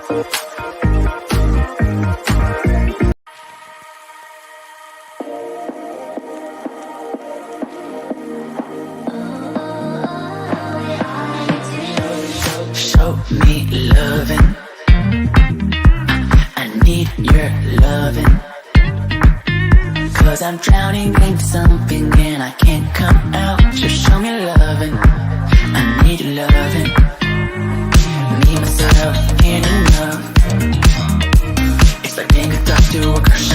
Show me loving. I need your loving. Cause I'm drowning in something and I can't come out. Just show me loving. I need your loving. Me, myself, ain't enough. Expecting a thought to a crush